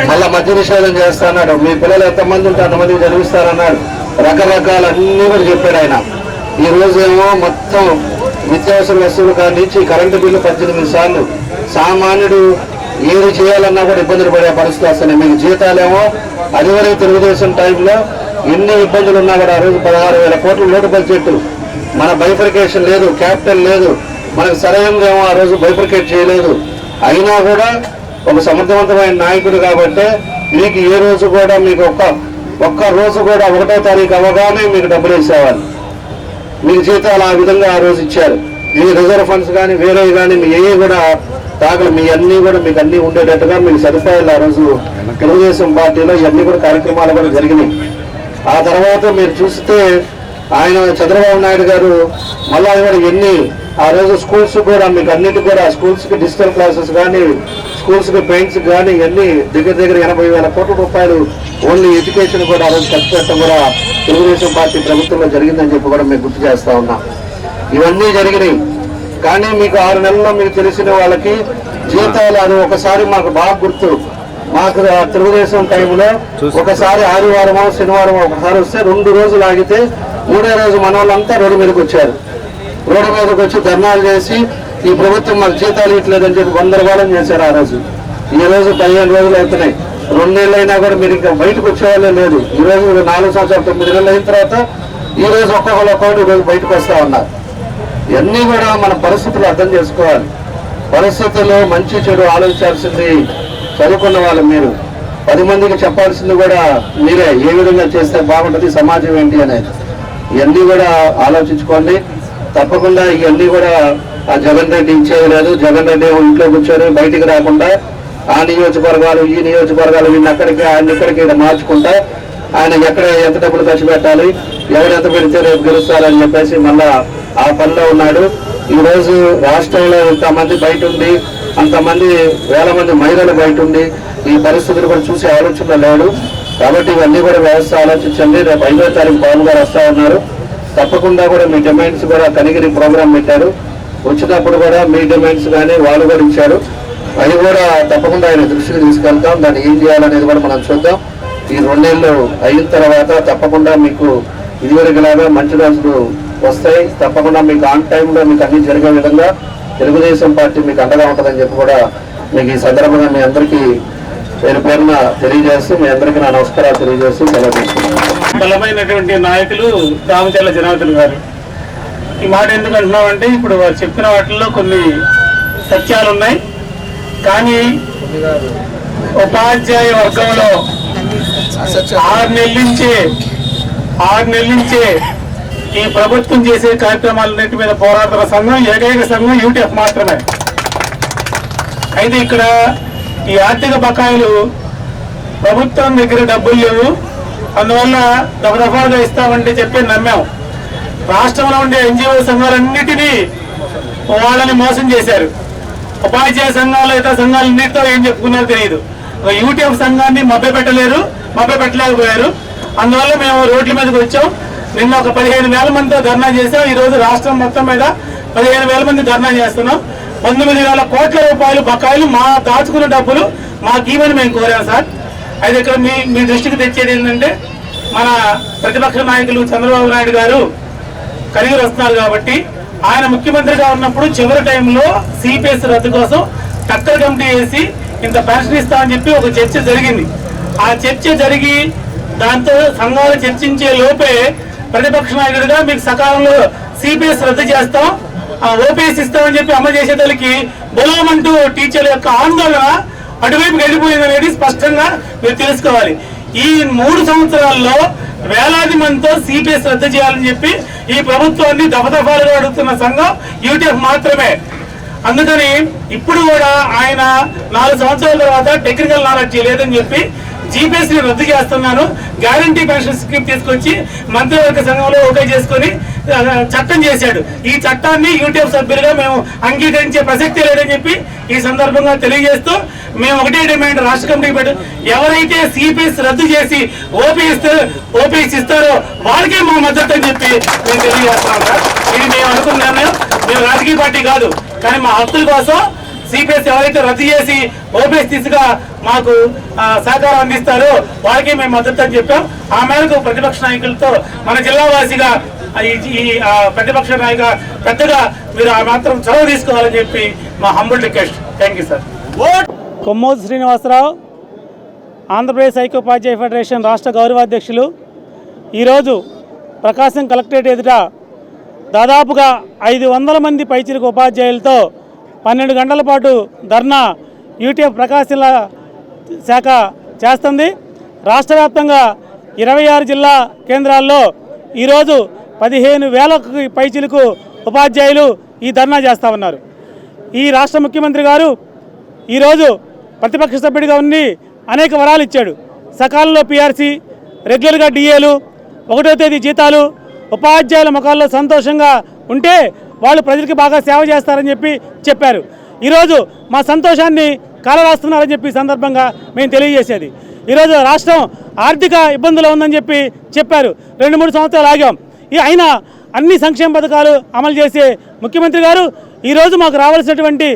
మళ్ళా మద్య నిషేధం చేస్తాన్నాడు, మీ పిల్లలు ఎంతమంది ఉంటే అంతమందికి చదివిస్తారన్నాడు, రకరకాల అన్నీ కూడా చెప్పాడు ఆయన. ఈరోజు ఏమో మొత్తం నిత్యావసర వస్తువులు కాడి నుంచి కరెంటు బిల్లు 18 సార్లు. సామాన్యుడు ఏది చేయాలన్నా కూడా ఇబ్బందులు పడే పరిస్థితి వస్తున్నాయి. మీకు జీతాలేమో అదివరకు తెలుగుదేశం టైంలో ఎన్ని ఇబ్బందులు ఉన్నా కూడా ఆ రోజు 16,000 కోట్ల లోటు బడ్జెట్, మన బైఫర్కేషన్ లేదు, క్యాపిటల్ లేదు, మనకు సరైనదేమో ఆ రోజు బైఫర్కేట్ చేయలేదు. అయినా కూడా ఒక సమర్థవంతమైన నాయకుడు కాబట్టి మీకు ఏ రోజు కూడా మీకు ఒక్క రోజు కూడా 1వ తారీఖు అవగానే మీకు డబ్బులు వేసేవాళ్ళు. మీకు జీతాలు ఆ విధంగా ఆ రోజు ఇచ్చారు. మీ రిజర్వ్ ఫండ్స్ కానీ వేరే కానీ మీ ఏ కూడా తాగలు మీ అన్నీ కూడా మీకు అన్నీ ఉండేటట్టుగా మీకు సదుపాయాలు ఆ రోజు తెలుగుదేశం పార్టీలో ఇవన్నీ కూడా కార్యక్రమాలు కూడా జరిగినాయి. ఆ తర్వాత మీరు చూస్తే ఆయన చంద్రబాబు నాయుడు గారు మళ్ళా కూడా ఎన్ని ఆ రోజు స్కూల్స్ కూడా మీకు అన్నిటి కూడా స్కూల్స్కి డిజిటల్ క్లాసెస్ కానీ స్కూల్స్కి పెయింట్స్ కానీ ఇవన్నీ దగ్గర 80,000 కోట్ల రూపాయలు ఓన్లీ ఎడ్యుకేషన్ కూడా ఆ రోజు ఖర్చు పెట్టడం కూడా తెలుగుదేశం పార్టీ ప్రభుత్వంలో జరిగిందని చెప్పి కూడా మేము గుర్తు చేస్తా ఉన్నాం. ఇవన్నీ జరిగినాయి. కానీ మీకు 6 నెలల్లో మీకు తెలిసిన వాళ్ళకి జీతాలు అది ఒకసారి మాకు బాగా గుర్తు. మాకు తెలుగుదేశం టైంలో ఒకసారి ఆదివారమో శనివారమో ఒకసారి వస్తే 2 రోజులు ఆగితే 3వ రోజు మన వాళ్ళంతా రోడ్డు మీదకి వచ్చారు. రోడ్డు మీదకి వచ్చి ధర్నాలు చేసి ఈ ప్రభుత్వం మాకు జీతాలు ఇట్లేదని చెప్పి గందరగోళం చేశారు. ఆ రోజు ఈ రోజు 15 రోజులు అవుతున్నాయి. 2 నెలలు అయినా కూడా మీరు ఇంకా బయటకు వచ్చేవాళ్ళే లేదు. ఈ రోజు 4 సంవత్సరాలు 9 నెలలు అయిన తర్వాత ఈ రోజు ఒక్కొక్కరు ఈరోజు బయటకు వస్తా ఉన్నారు. ఇవన్నీ కూడా మన పరిస్థితులు అర్థం చేసుకోవాలి. పరిస్థితుల్లో మంచి చెడు ఆలోచించాల్సింది చదువుకున్న వాళ్ళు మీరు, 10 మందికి చెప్పాల్సింది కూడా మీరే. ఏ విధంగా చేస్తే బాగుంటుంది, సమాజం ఏంటి అనేది ఇవన్నీ కూడా ఆలోచించుకోండి. తప్పకుండా ఇవన్నీ కూడా ఆ జగన్ రెడ్డి ఇచ్చేది లేదు. జగన్ రెడ్డి ఇంట్లో కూర్చొని బయటికి రాకుండా ఆ నియోజకవర్గాలు ఈ నియోజకవర్గాలు వీళ్ళని అక్కడికి ఆయన ఇక్కడికి మార్చుకుంటా ఆయన ఎక్కడ ఎంత డబ్బులు ఖర్చు పెట్టాలి, ఎవరు ఎంత పెడితే రేపు గెలుస్తారని చెప్పేసి మళ్ళా ఆ పనిలో ఉన్నాడు. ఈరోజు రాష్ట్రంలో ఇంతమంది బయట ఉండి, అంతమంది వేల మంది మహిళలు బయట ఉండి ఈ పరిస్థితులు కూడా చూసే ఆలోచన లేడు. కాబట్టి ఇవన్నీ కూడా వ్యవస్థ ఆలోచించండి. రేపు 5వ తారీఖు పవన్ గారు వస్తా ఉన్నారు. తప్పకుండా కూడా మీ డిమాండ్స్ కూడా కనిగిరి ప్రోగ్రాం పెట్టారు. వచ్చినప్పుడు కూడా మీ డిమాండ్స్ కానీ వాళ్ళు కూడా ఇచ్చారు. అవి కూడా తప్పకుండా ఆయన దృష్టికి తీసుకెళ్తాం. దాన్ని ఏం చేయాలనేది కూడా మనం చూద్దాం. ఈ 2 నెలలు అయిన తర్వాత తప్పకుండా మీకు ఇదివరకులాగా మంచి రోజులు వస్తాయి. తప్పకుండా మీకు ఆన్ టైంలో మీకు అన్ని జరిగే విధంగా తెలుగుదేశం పార్టీ మీకు అండగా ఉంటుందని చెప్పి కూడా మీకు ఈ సందర్భంగా మీ అందరికీ పేరున తెలియజేస్తూ మీ అందరికీ నా నమస్కారాలు తెలియజేస్తూ సెలవు తీసుకుంటున్నాను. బలమైనటువంటి నాయకులు దామచర్ల జనార్దన్ గారు. ఈ మాట ఎందుకు అంటున్నామంటే ఇప్పుడు వారు చెప్పిన వాటిల్లో కొన్ని సత్యాలు ఉన్నాయి. కానీ ఉపాధ్యాయ వర్గంలో 6 నెలల నుంచే ఈ ప్రభుత్వం చేసే కార్యక్రమాలన్నింటి మీద పోరాడుతున్న సంఘం ఏకైక సంఘం యూటీఎఫ్ మాత్రమే. అయితే ఇక్కడ ఈ ఆర్థిక బకాయిలు ప్రభుత్వం దగ్గర డబ్బులు లేవు, అందువల్ల దఫదఫాలుగా ఇస్తామంటే చెప్పి నమ్మాం. రాష్ట్రంలో ఉండే ఎన్జిఓ సంఘాలన్నిటినీ వాళ్ళని మోసం చేశారు. ఉపాధ్యాయ సంఘాలు ఇతర సంఘాలన్నిటితో ఏం చెప్పుకున్నారో తెలియదు. యూటీఎఫ్ సంఘాన్ని మభ్యపెట్టలేకపోయారు. అందువల్ల మేము రోడ్ల మీదకి వచ్చాం. నిన్న ఒక 15,000 మందితో ధర్నా చేసాం. ఈరోజు రాష్ట్రం మొత్తం మీద 15,000 మంది ధర్నా చేస్తున్నాం. 19,000 కోట్ల రూపాయలు బకాయిలు మా దాచుకున్న డబ్బులు మాకు ఇవ్వని మేము కోరాం సార్. అయితే ఇక్కడ మీ దృష్టికి తెచ్చేది ఏంటంటే మన ప్రతిపక్ష నాయకులు చంద్రబాబు నాయుడు గారు కలిగిరి వస్తున్నారు కాబట్టి ఆయన ముఖ్యమంత్రిగా ఉన్నప్పుడు చివరి టైంలో సిపిఎస్ రద్దు కోసం టక్కర్ కమిటీ వేసి ఇంత పెన్షన్ ఇస్తామని చెప్పి ఒక చర్చ జరిగింది. ఆ చర్చ జరిగి దాంతో సంఘాలు చర్చించే లోపే ప్రతిపక్ష నాయకుడిగా మీకు సకాలంలో సిపిఎస్ రద్దు చేస్తాం, ఓపీఎస్ ఇస్తామని చెప్పి అమలు చేసేదానికి బలమంటూ టీచర్ల యొక్క ఆందోళన అటువైపు వెళ్ళిపోయింది అనేది స్పష్టంగా మీరు తెలుసుకోవాలి. ఈ 3 సంవత్సరాల్లో వేలాది మందితో సిపిఎస్ రద్దు చేయాలని చెప్పి ఈ ప్రభుత్వాన్ని దఫదఫాలుగా అడుగుతున్న సంఘం యూటీఎఫ్ మాత్రమే. అందుకని ఇప్పుడు కూడా ఆయన 4 సంవత్సరాల తర్వాత టెక్నికల్ నాలెడ్జ్ లేదని చెప్పి జీపీఎస్ ని రద్దు చేస్తున్నాను, గ్యారంటీ పెన్షన్ స్కీమ్ తీసుకొచ్చి మంత్రివర్గ సంఘంలో ఓకే చేసుకుని చట్టం చేశాడు. ఈ చట్టాన్ని యూటీఎఫ్ సభ్యులుగా మేము అంగీకరించే ప్రసక్తి లేదని చెప్పి ఈ సందర్భంగా తెలియజేస్తూ మేము ఒకటే డిమాండ్ రాష్ట్ర కమిటీ పెట్టు, ఎవరైతే సిపిఎస్ రద్దు చేసి ఓపీఎస్ ఇస్తారో వాళ్ళకే మా మద్దతు అని చెప్పి మేము తెలియజేస్తున్నాం సార్. ఇది మేము అనుకున్న నిర్ణయం. మేము రాజకీయ పార్టీ కాదు, కానీ మా హక్కుల కోసం సిపిఎస్ ఎవరైతే రద్దు చేసి ఓపీఎస్ దిశగా మాకు సహకారం అందిస్తారో వాళ్ళకి మేము మద్దతు అని చెప్పాం. ఆ మేరకు ప్రతిపక్ష నాయకులతో మన జిల్లా వాసిగా ప్రతిపక్ష నాయక పెద్దగా మీరు ఆ మాత్రం చొరవ తీసుకోవాలని చెప్పి మా humble request. Thank you sir. Kommoju Srinivasarao, Andhra Pradesh ఐక్యోపాధ్యాయ ఫెడరేషన్ రాష్ట్ర గౌరవాధ్యక్షులు. ఈరోజు ప్రకాశం కలెక్టరేట్ ఎదుట దాదాపుగా 500 మంది పైచిలకు ఉపాధ్యాయులతో 12 గంటల పాటు ధర్నా యూటీఎఫ్ ప్రకాశం శాఖ చేస్తుంది. రాష్ట్ర వ్యాప్తంగా 26 జిల్లా కేంద్రాల్లో ఈరోజు 15,000 పైచిలకు ఉపాధ్యాయులు ఈ ధర్నా చేస్తూ ఉన్నారు. ఈ రాష్ట్ర ముఖ్యమంత్రి గారు ఈరోజు ప్రతిపక్ష సభ్యుడిగా ఉండి అనేక వరాలు ఇచ్చాడు. సకాలంలో పీఆర్సీ, రెగ్యులర్గా డిఏలు, 1వ తేదీ జీతాలు, ఉపాధ్యాయుల ముఖాల్లో సంతోషంగా ఉంటే వాళ్ళు ప్రజలకి బాగా సేవ చేస్తారని చెప్పారు. ఈరోజు మా సంతోషాన్ని కాలరాస్తున్నారని చెప్పి సందర్భంగా మేము తెలియజేసేది. ఈరోజు రాష్ట్రం ఆర్థిక ఇబ్బందులు ఉందని చెప్పారు. 2-3 సంవత్సరాలు ఆగాం. అయినా అన్ని సంక్షేమ పథకాలు అమలు చేసే ముఖ్యమంత్రి గారు ఈరోజు మాకు రావాల్సినటువంటి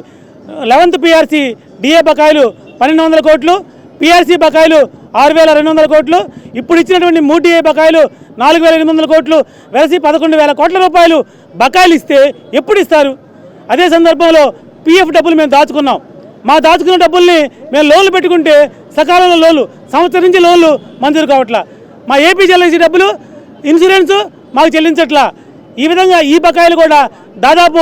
11th పీఆర్సీ డిఏ బకాయిలు 1,200 కోట్లు, పీఆర్సీ బకాయిలు 6,200 కోట్లు, ఇప్పుడు ఇచ్చినటువంటి 3 డిఏ బకాయిలు 4,800 కోట్లు, వెరసి 11,000 కోట్ల రూపాయలు బకాయిలు ఇస్తే ఎప్పుడు ఇస్తారు? అదే సందర్భంలో పీఎఫ్ డబ్బులు మేము దాచుకున్నాం. మా దాచుకున్న డబ్బుల్ని మేము లోన్లు పెట్టుకుంటే సకాలంలో లోన్లు, సంవత్సరం నుంచి లోన్లు మంజూరు కావట్లా. మా ఏపీ చెల్లించే డబ్బులు ఇన్సూరెన్స్ మాకు చెల్లించట్లా. ఈ విధంగా ఈ బకాయిలు కూడా దాదాపు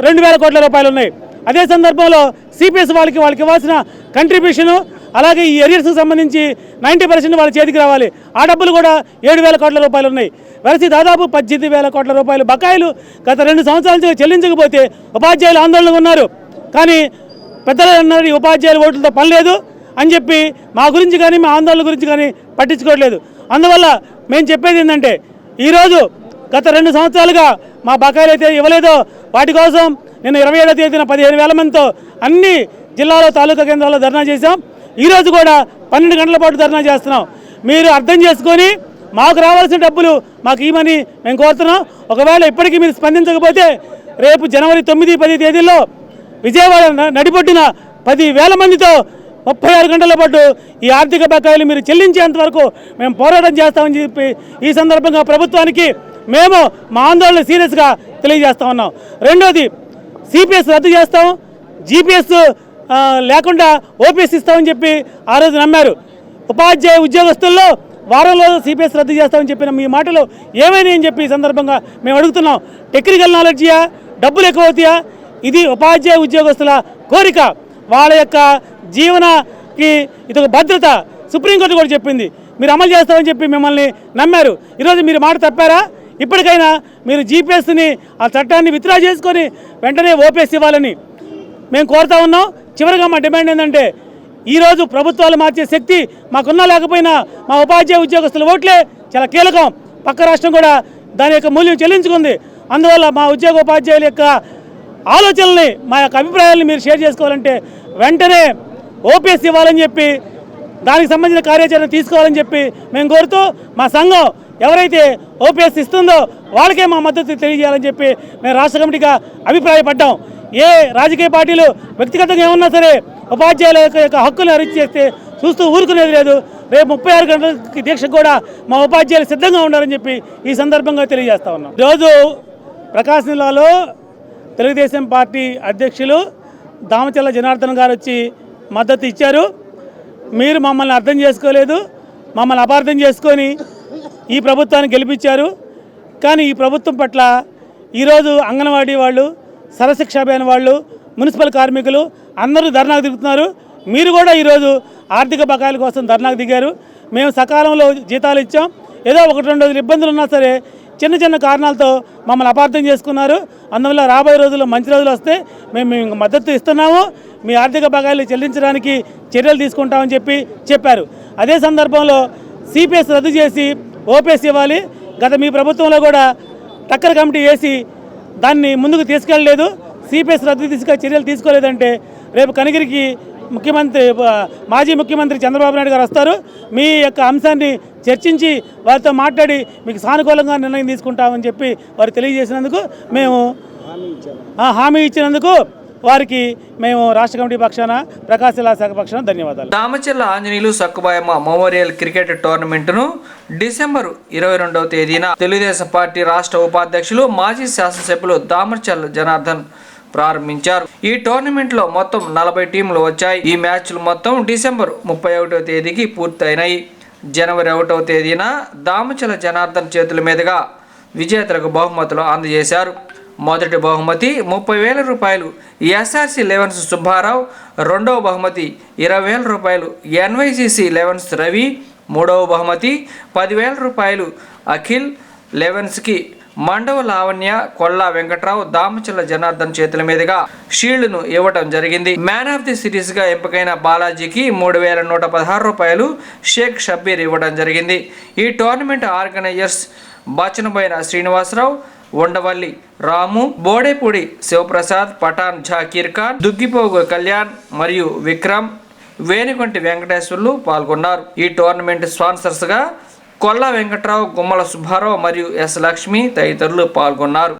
2,000 కోట్ల రూపాయలు ఉన్నాయి. అదే సందర్భంలో సిపిఎస్ వాళ్ళకి ఇవ్వాల్సిన కంట్రిబ్యూషను, అలాగే ఈ ఎరియర్స్కి సంబంధించి 90% వాళ్ళ చేతికి రావాలి. ఆ డబ్బులు కూడా 7,000 కోట్ల రూపాయలు ఉన్నాయి. వెరసి దాదాపు 18,000 కోట్ల రూపాయలు బకాయిలు గత 2 సంవత్సరాల నుంచి చెల్లించకపోతే ఉపాధ్యాయులు ఆందోళనగా ఉన్నారు. కానీ పెద్దలు అన్నారు, ఈ ఉపాధ్యాయుల ఓట్లతో పని లేదు అని చెప్పి మా గురించి కానీ మా ఆందోళన గురించి కానీ పట్టించుకోవట్లేదు. అందువల్ల మేము చెప్పేది ఏంటంటే, ఈరోజు గత 2 సంవత్సరాలుగా మా బకాయిలు అయితే ఇవ్వలేదో వాటి కోసం నేను 27వ తేదీన 15,000 మందితో అన్ని జిల్లాలో తాలూకా కేంద్రాల్లో ధర్నా చేశాం. ఈరోజు కూడా 12 గంటల పాటు ధర్నా చేస్తున్నాం. మీరు అర్థం చేసుకొని మాకు రావాల్సిన డబ్బులు మాకు ఇవ్వమని మేము కోరుతున్నాం. ఒకవేళ ఇప్పటికీ మీరు స్పందించకపోతే రేపు జనవరి 9, 10 తేదీల్లో విజయవాడ నడిపొడ్డిన 10,000 మందితో 36 గంటల పాటు ఈ ఆర్థిక బకాయిలు మీరు చెల్లించేంత వరకు మేము పోరాటం చేస్తామని చెప్పి ఈ సందర్భంగా ప్రభుత్వానికి మేము మా ఆందోళన సీరియస్గా తెలియజేస్తా ఉన్నాం. రెండోది, సిపిఎస్ రద్దు చేస్తాం, జీపీఎస్ లేకుండా ఓపీఎస్ ఇస్తామని చెప్పి ఆ రోజు నమ్మారు. ఉపాధ్యాయ ఉద్యోగస్తుల్లో వారంలో సిపిఎస్ రద్దు చేస్తామని చెప్పిన మీ మాటలు ఏమైనా అని చెప్పి ఈ సందర్భంగా మేము అడుగుతున్నాం. టెక్నికల్ నాలెడ్జియా, డబ్బులు ఎక్కువ అవుతాయా? ఇది ఉపాధ్యాయ ఉద్యోగస్తుల కోరిక. వాళ్ళ యొక్క జీవనకి ఇది ఒక భద్రత. సుప్రీంకోర్టు కూడా చెప్పింది. మీరు అమలు చేస్తామని చెప్పి మిమ్మల్ని నమ్మారు. ఈరోజు మీరు మాట తప్పారా? ఇప్పటికైనా మీరు జీపీఎస్ని, ఆ చట్టాన్ని విత్డ్రా చేసుకొని వెంటనే ఓపీఎస్ ఇవ్వాలని మేము కోరుతా ఉన్నాం. చివరిగా మా డిమాండ్ ఏంటంటే, ఈరోజు ప్రభుత్వాలు మార్చే శక్తి మాకున్నా లేకపోయినా మా ఉపాధ్యాయ ఉద్యోగస్తుల ఓట్లే చాలా కీలకం. పక్క రాష్ట్రం కూడా దాని యొక్క మూల్యం చెల్లించుకుంది. అందువల్ల మా ఉద్యోగోపాధ్యాయుల యొక్క ఆలోచనల్ని, మా యొక్క అభిప్రాయాలను మీరు షేర్ చేసుకోవాలంటే వెంటనే ఓపీఎస్ ఇవ్వాలని చెప్పి, దానికి సంబంధించిన కార్యాచరణ తీసుకోవాలని చెప్పి మేము కోరుతూ, మా సంఘం ఎవరైతే ఓపీఎస్ ఇస్తుందో వాళ్ళకే మా మద్దతు తెలియజేయాలని చెప్పి మేము రాష్ట్ర కమిటీగా అభిప్రాయపడ్డాం. ఏ రాజకీయ పార్టీలు వ్యక్తిగతంగా ఏమన్నా సరే ఉపాధ్యాయుల యొక్క హక్కులను అరెస్ట్ చేస్తే చూస్తూ ఊరుకునేది లేదు. రేపు 36 గంటల దీక్షకు కూడా మా ఉపాధ్యాయులు సిద్ధంగా ఉండాలని చెప్పి ఈ సందర్భంగా తెలియజేస్తా ఉన్నాం. ఈరోజు ప్రకాశం జిల్లాలో తెలుగుదేశం పార్టీ అధ్యక్షులు దామచల్ల జనార్దన్ గారు వచ్చి మద్దతు ఇచ్చారు. మీరు మమ్మల్ని అర్థం చేసుకోలేదు, మమ్మల్ని అపార్థం చేసుకొని ఈ ప్రభుత్వాన్ని గెలిపించారు. కానీ ఈ ప్రభుత్వం పట్ల ఈరోజు అంగన్వాడీ వాళ్ళు, సర్వశిక్ష అభియాన్ వాళ్ళు, మున్సిపల్ కార్మికులు అందరూ ధర్నాకు దిగుతున్నారు. మీరు కూడా ఈరోజు ఆర్థిక బకాయిల కోసం ధర్నాకు దిగారు. మేము సకాలంలో జీతాలు ఇచ్చాం. ఏదో 1-2 రోజులు ఇబ్బందులు ఉన్నా సరే చిన్న చిన్న కారణాలతో మమ్మల్ని అపార్థం చేసుకున్నారు. అందువల్ల రాబోయే రోజుల్లో మంచి రోజులు వస్తే మేము మద్దతు ఇస్తున్నాము. మీ ఆర్థిక బకాయిలు చెల్లించడానికి చర్యలు తీసుకుంటామని చెప్పారు. అదే సందర్భంలో సిపిఎస్ రద్దు చేసి ఓపీఎస్ ఇవ్వాలి. గత మీ ప్రభుత్వంలో కూడా టక్కర్ కమిటీ వేసి దాన్ని ముందుకు తీసుకెళ్ళలేదు. సిపిఎస్ రద్దు తీసుకు చర్యలు తీసుకోలేదంటే రేపు కనిగిరికి మాజీ ముఖ్యమంత్రి చంద్రబాబు నాయుడు గారు వస్తారు. మీ యొక్క అంశాన్ని చర్చించి వారితో మాట్లాడి మీకు సానుకూలంగా నిర్ణయం తీసుకుంటామని చెప్పి వారు తెలియజేసినందుకు, మేము హామీ ఇచ్చినందుకు వారికి మేము రాష్ట్ర కమిటీ పక్షాన ప్రకాశం జిల్లా శాఖ పక్షాన ధన్యవాదాలు. దామచర్ల ఆంజనేయులు సక్కుబాయమ్మ మెమోరియల్ క్రికెట్ టోర్నమెంటును డిసెంబర్ 22వ తేదీన తెలుగుదేశం పార్టీ రాష్ట్ర ఉపాధ్యక్షులు మాజీ శాసనసభ్యులు దామచర్ల జనార్దన్ ప్రారంభించారు. ఈ టోర్నమెంట్లో మొత్తం 40 టీంలు వచ్చాయి. ఈ మ్యాచ్లు మొత్తం డిసెంబర్ 31వ తేదీకి పూర్తయినాయి. జనవరి 1వ తేదీన దామచర్ల జనార్దన్ చేతుల మీదుగా విజేతలకు బహుమతులు అందజేశారు. మొదటి బహుమతి 30,000 రూపాయలు ఎస్ఆర్సి లెవెన్స్ సుబ్బారావు, రెండవ బహుమతి 20,000 రూపాయలు ఎన్వైసిసి లెవెన్స్ రవి, మూడవ బహుమతి 10,000 రూపాయలు అఖిల్ లెవెన్స్కి మండవ లావణ్య, కొల్లా వెంకట్రావు, దామచర్ల జనార్దన్ చేతుల మీదుగా షీల్డ్ను ఇవ్వటం జరిగింది. మ్యాన్ ఆఫ్ ది సిరీస్గా ఎంపికైన బాలాజీకి 3,116 రూపాయలు షేక్ షబ్బీర్ ఇవ్వడం జరిగింది. ఈ టోర్నమెంట్ ఆర్గనైజర్స్ బచ్చనబోయిన శ్రీనివాసరావు, ఉండవల్లి రాము, బోడేపూడి శివప్రసాద్, పఠాన్ జాకీర్ ఖాన్, దుగ్గిపోగు కళ్యాణ్ మరియు విక్రమ్, వేణికొంటి వెంకటేశ్వర్లు పాల్గొన్నారు. ఈ టోర్నమెంట్ స్పాన్సర్స్గా కొల్లా వెంకట్రావు, గుమ్మల సుబ్బారావు మరియు ఎస్ లక్ష్మి తదితరులు పాల్గొన్నారు.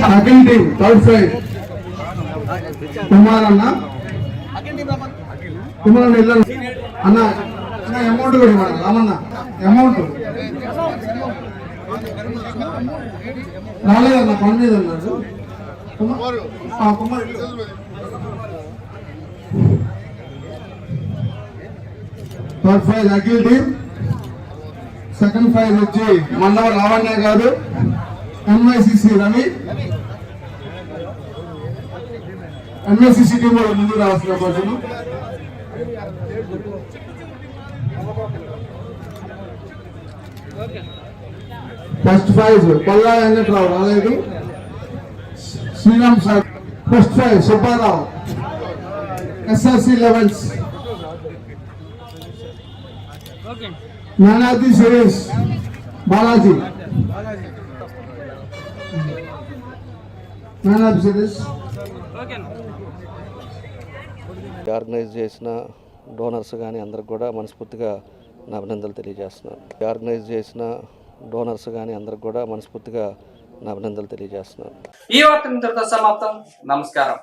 Second team third prize Kumar అన్న కుమార్ ఇల్లు అన్న అమౌంట్ కూడా ఇవ్వాలి రామన్న అమౌంట్ రాలేదన్న పని మీద అన్నాడు Kumar third prize Akhil team second prize వచ్చి మండవ లావణ్య గారు ఎంఐసిసి రవి ఎంఐసిసి టీం వాళ్ళు ముందుకు రావాల్సిన కోరుతున్నాను. ఫస్ట్ ప్రైజ్ కొల్లా వెంకట్రావు రాలేదు. Sriram sir first prize Subbarao SRC elevens. Man of the series Balaji man of the series. Organise చేసిన డోనర్స్ కానీ అందరికి కూడా మనస్ఫూర్తిగా నా అభినందనలు తెలియజేస్తున్నాను. ఆర్గనైజ్ చేసిన డోనర్స్ కానీ అందరికి కూడా మనస్ఫూర్తిగా నా అభినందనలు తెలియజేస్తున్నాను. ఈ వార్త ఇంతటితో సమాప్తం. నమస్కారం.